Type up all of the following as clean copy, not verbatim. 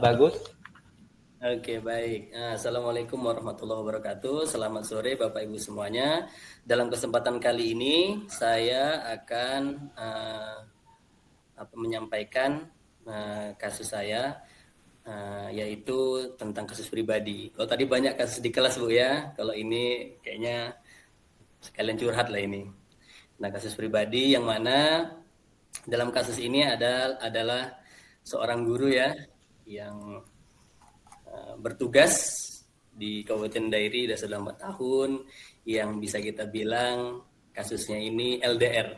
Bagus. Oke, baik. Assalamualaikum warahmatullahi wabarakatuh. Selamat sore Bapak Ibu semuanya. Dalam kesempatan kali ini saya akan menyampaikan kasus saya, yaitu tentang kasus pribadi. Kalau tadi banyak kasus di kelas Bu ya, kalau ini kayaknya sekalian curhat lah ini. Nah, kasus pribadi yang mana dalam kasus ini adalah seorang guru ya yang bertugas di Kabupaten Dairi sudah selama 4 tahun, yang bisa kita bilang kasusnya ini LDR,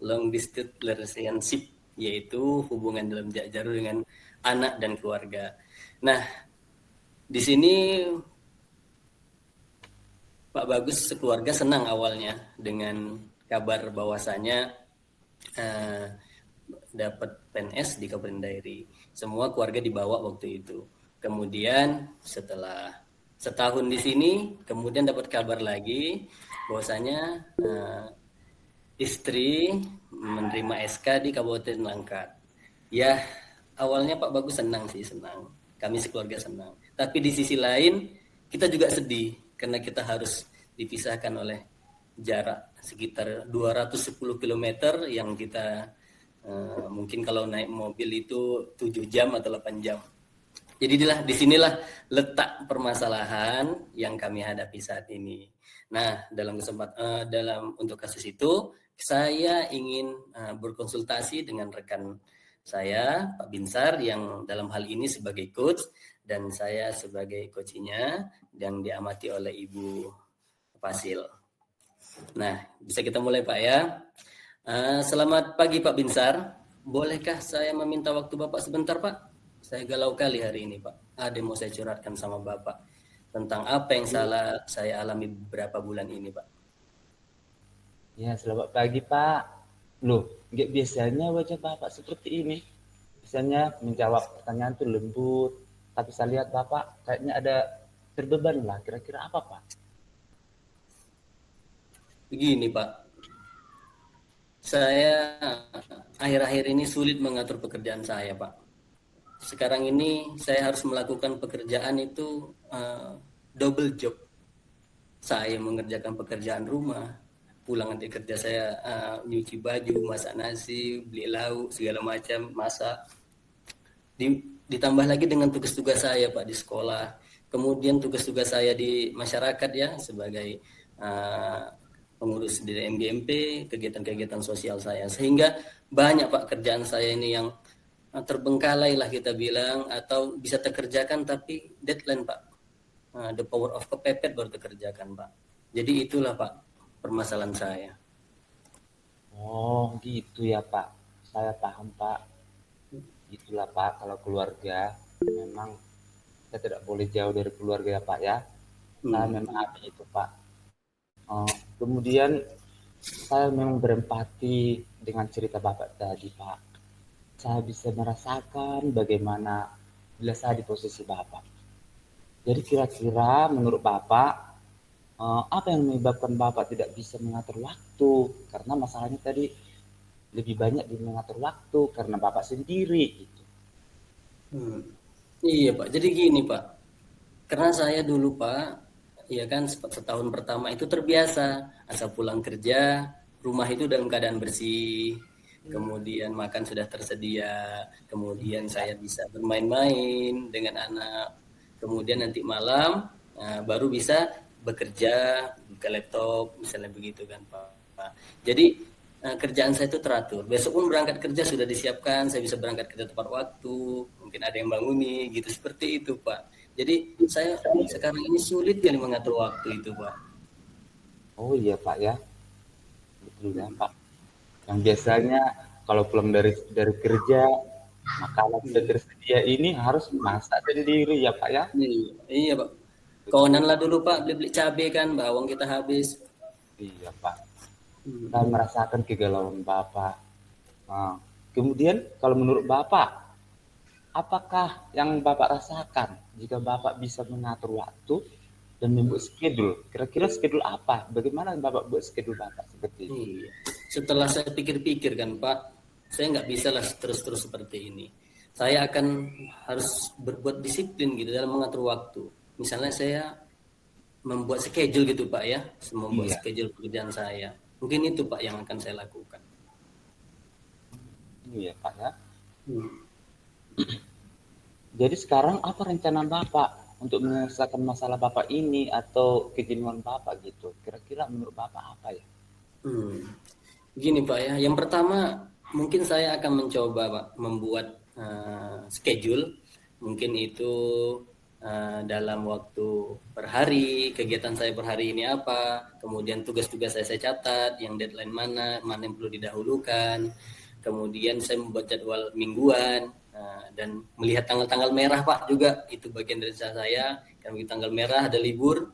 long distance relationship, yaitu hubungan dalam jarak jauh dengan anak dan keluarga. Nah, di sini Pak Bagus sekeluarga senang awalnya dengan kabar bahwasanya dapat PNS di Kabupaten Dairi. Semua keluarga dibawa waktu itu. Kemudian setelah setahun di sini, kemudian dapat kabar lagi bahwasanya istri menerima SK di Kabupaten Langkat. Ya, awalnya Pak Bagus senang sih, senang. Kami sekeluarga senang. Tapi di sisi lain, kita juga sedih karena kita harus dipisahkan oleh jarak sekitar 210 km yang kita mungkin kalau naik mobil itu 7 jam atau 8 jam. Jadi disinilah letak permasalahan yang kami hadapi saat ini. Nah, dalam untuk kasus itu saya ingin berkonsultasi dengan rekan saya Pak Binsar yang dalam hal ini sebagai coach dan saya sebagai coachnya yang diamati oleh Ibu Fasil. Nah, bisa kita mulai Pak ya. Selamat pagi Pak Binsar. Bolehkah saya meminta waktu Bapak sebentar Pak? Saya galau kali hari ini Pak. Ada yang mau saya curhatkan sama Bapak tentang apa yang salah saya alami beberapa bulan ini Pak. Ya, selamat pagi Pak. Loh, nggak biasanya wajah Bapak seperti ini. Biasanya menjawab pertanyaan tuh lembut. Tapi saya lihat Bapak kayaknya ada terbeban lah. Kira-kira apa Pak? Begini Pak, saya akhir-akhir ini sulit mengatur pekerjaan saya Pak. Sekarang ini saya harus melakukan pekerjaan itu double job. Saya mengerjakan pekerjaan rumah, pulang nanti kerja saya nyuci baju, masak nasi, beli lauk, segala macam, masak. Ditambah lagi dengan tugas-tugas saya Pak di sekolah. Kemudian tugas-tugas saya di masyarakat ya sebagai pengurus di MGMP, kegiatan-kegiatan sosial saya. Sehingga banyak Pak kerjaan saya ini yang terbengkalai lah kita bilang, atau bisa terkerjakan tapi deadline Pak. The power of kepepet baru terkerjakan Pak. Jadi itulah Pak permasalahan saya. Oh, gitu ya Pak. Saya paham Pak. Itulah Pak, kalau keluarga memang kita tidak boleh jauh dari keluarga ya Pak ya. Saya memang ada itu Pak. Kemudian saya memang berempati dengan cerita Bapak tadi Pak. Saya bisa merasakan bagaimana bila saya di posisi Bapak. Jadi kira-kira menurut Bapak, apa yang menyebabkan Bapak tidak bisa mengatur waktu? Karena masalahnya tadi lebih banyak di mengatur waktu karena Bapak sendiri gitu. Iya Pak, jadi gini Pak, karena saya dulu Pak, ya kan setahun pertama itu terbiasa, asal pulang kerja, rumah itu dalam keadaan bersih, kemudian makan sudah tersedia, kemudian saya bisa bermain-main dengan anak, kemudian nanti malam baru bisa bekerja, buka laptop, misalnya begitu kan Pak. Jadi kerjaan saya itu teratur. Besok pun berangkat kerja sudah disiapkan, saya bisa berangkat kerja tepat waktu, mungkin ada yang banguni, gitu seperti itu Pak. Jadi saya sekarang ini sulit kali mengatur waktu itu Pak. Oh iya Pak ya, betul ya Pak. Yang biasanya kalau pulang dari kerja, makanan sudah tersedia ini harus masak sendiri ya Pak ya. Iya Pak. Kawanan lah dulu Pak, beli-beli cabai kan, bawang kita habis. Iya Pak. Saya merasakan kegalauan Bapak. Nah, kemudian kalau menurut Bapak, apakah yang Bapak rasakan jika Bapak bisa mengatur waktu dan membuat schedule? Kira-kira schedule apa? Bagaimana Bapak buat schedule Bapak seperti itu? Setelah saya pikir-pikir kan Pak, saya nggak bisa lah terus-terus seperti ini. saya akan harus berbuat disiplin gitu dalam mengatur waktu. Misalnya saya membuat schedule gitu Pak ya, membuat Iya, schedule pekerjaan saya. Mungkin itu Pak yang akan saya lakukan. iya Pak ya. Hmm. Jadi sekarang apa rencana Bapak untuk menyelesaikan masalah Bapak ini atau kejenuhan Bapak gitu? Kira-kira menurut Bapak apa ya? Hmm. Gini Pak ya, yang pertama mungkin saya akan mencoba Pak membuat schedule, mungkin itu dalam waktu per hari, kegiatan saya per hari ini apa, kemudian tugas-tugas saya catat, yang deadline mana, mana yang perlu didahulukan, kemudian saya membuat jadwal mingguan, dan melihat tanggal-tanggal merah Pak juga, itu bagian dari saya, karena tanggal merah ada libur,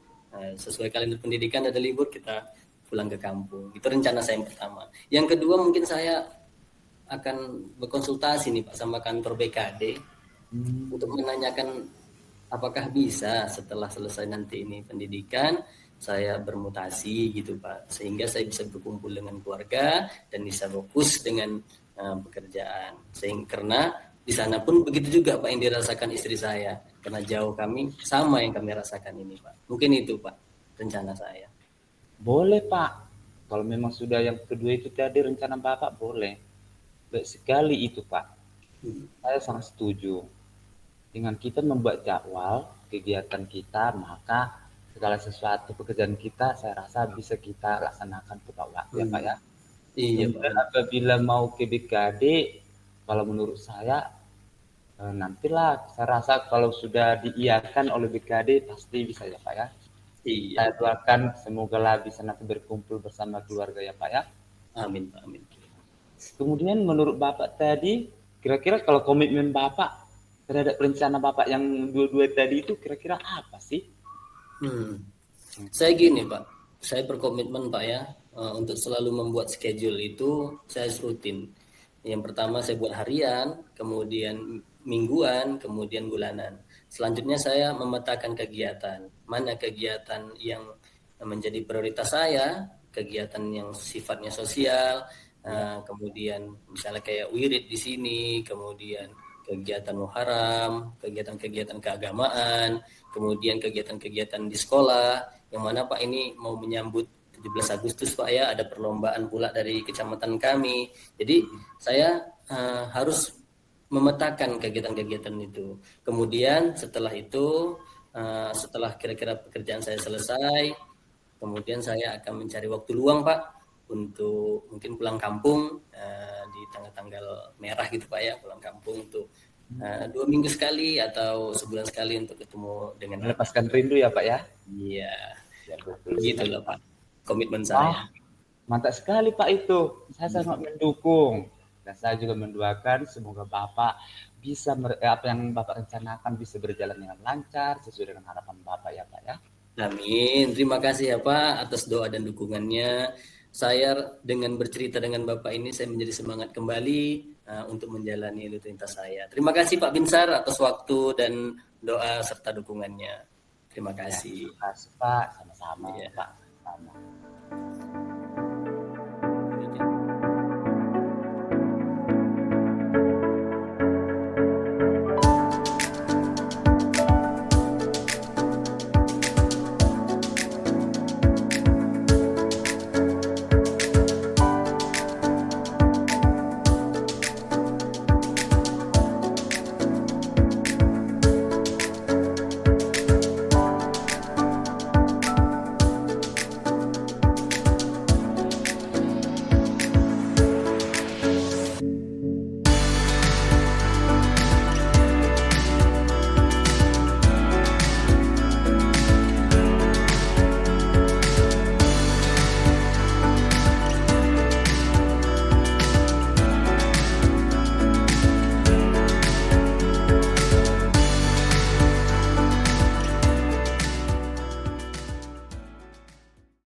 sesuai kalender pendidikan ada libur, kita pulang ke kampung. Itu rencana saya yang pertama. Yang kedua mungkin saya akan berkonsultasi nih Pak sama kantor BKD untuk Hmm, menanyakan apakah bisa setelah selesai nanti ini pendidikan saya bermutasi gitu Pak, sehingga saya bisa berkumpul dengan keluarga dan bisa fokus dengan pekerjaan. Sehingga karena di sana pun begitu juga Pak yang dirasakan istri saya, karena jauh kami sama yang kami rasakan ini Pak. Mungkin itu Pak rencana saya. boleh Pak. Kalau memang sudah yang kedua itu tadi rencana Bapak boleh. Baik sekali itu Pak. Hmm. Saya sangat setuju. Dengan kita membuat jadwal kegiatan kita, maka segala sesuatu pekerjaan kita saya rasa bisa kita laksanakan tepat waktu ya Pak Hmm. ya. Iya Pak. Kemudian apabila mau ke BKD, kalau menurut saya nantilah saya rasa kalau sudah diiakan oleh BKD pasti bisa ya Pak ya. Iya Saya Pak. doakan semoga lah bisa nanti berkumpul bersama keluarga ya Pak ya. Amin Pak. Amin. Kemudian menurut Bapak tadi, kira-kira kalau komitmen Bapak terhadap rencana Bapak yang dua-dua tadi itu kira-kira apa sih? Hmm. Saya gini Pak, saya berkomitmen Pak ya, untuk selalu membuat schedule itu saya rutin. Yang pertama saya buat harian, kemudian mingguan, kemudian bulanan. Selanjutnya saya memetakan kegiatan. Mana kegiatan yang menjadi prioritas saya, kegiatan yang sifatnya sosial, Ya. kemudian misalnya kayak wirid di sini, kemudian kegiatan muharam, kegiatan-kegiatan keagamaan, kemudian kegiatan-kegiatan di sekolah, yang mana Pak ini mau menyambut 17 Agustus Pak ya, ada perlombaan pula dari kecamatan kami. Jadi saya harus memetakan kegiatan-kegiatan itu. Kemudian setelah itu, setelah kira-kira pekerjaan saya selesai, kemudian saya akan mencari waktu luang Pak untuk mungkin pulang kampung di tanggal-tanggal merah gitu Pak ya, pulang kampung untuk 2 minggu sekali atau sebulan sekali untuk ketemu dengan anak. Melepaskan rindu ya Pak ya? Iya, Ya betul sekali. gitulah Pak komitmen Wah, saya. mantap sekali Pak itu. Saya sangat Hmm. mendukung. Dan saya juga mendoakan semoga Bapak bisa apa yang Bapak rencanakan bisa berjalan dengan lancar sesuai dengan harapan Bapak ya Pak ya. Amin. Terima kasih ya Pak atas doa dan dukungannya. Saya dengan bercerita dengan Bapak ini saya menjadi semangat kembali untuk menjalani rutinitas saya. Terima kasih Pak Binsar atas waktu dan doa serta dukungannya. Terima Ya, kasih. terima kasih Pak. Sama-sama Ya. Pak. Sama.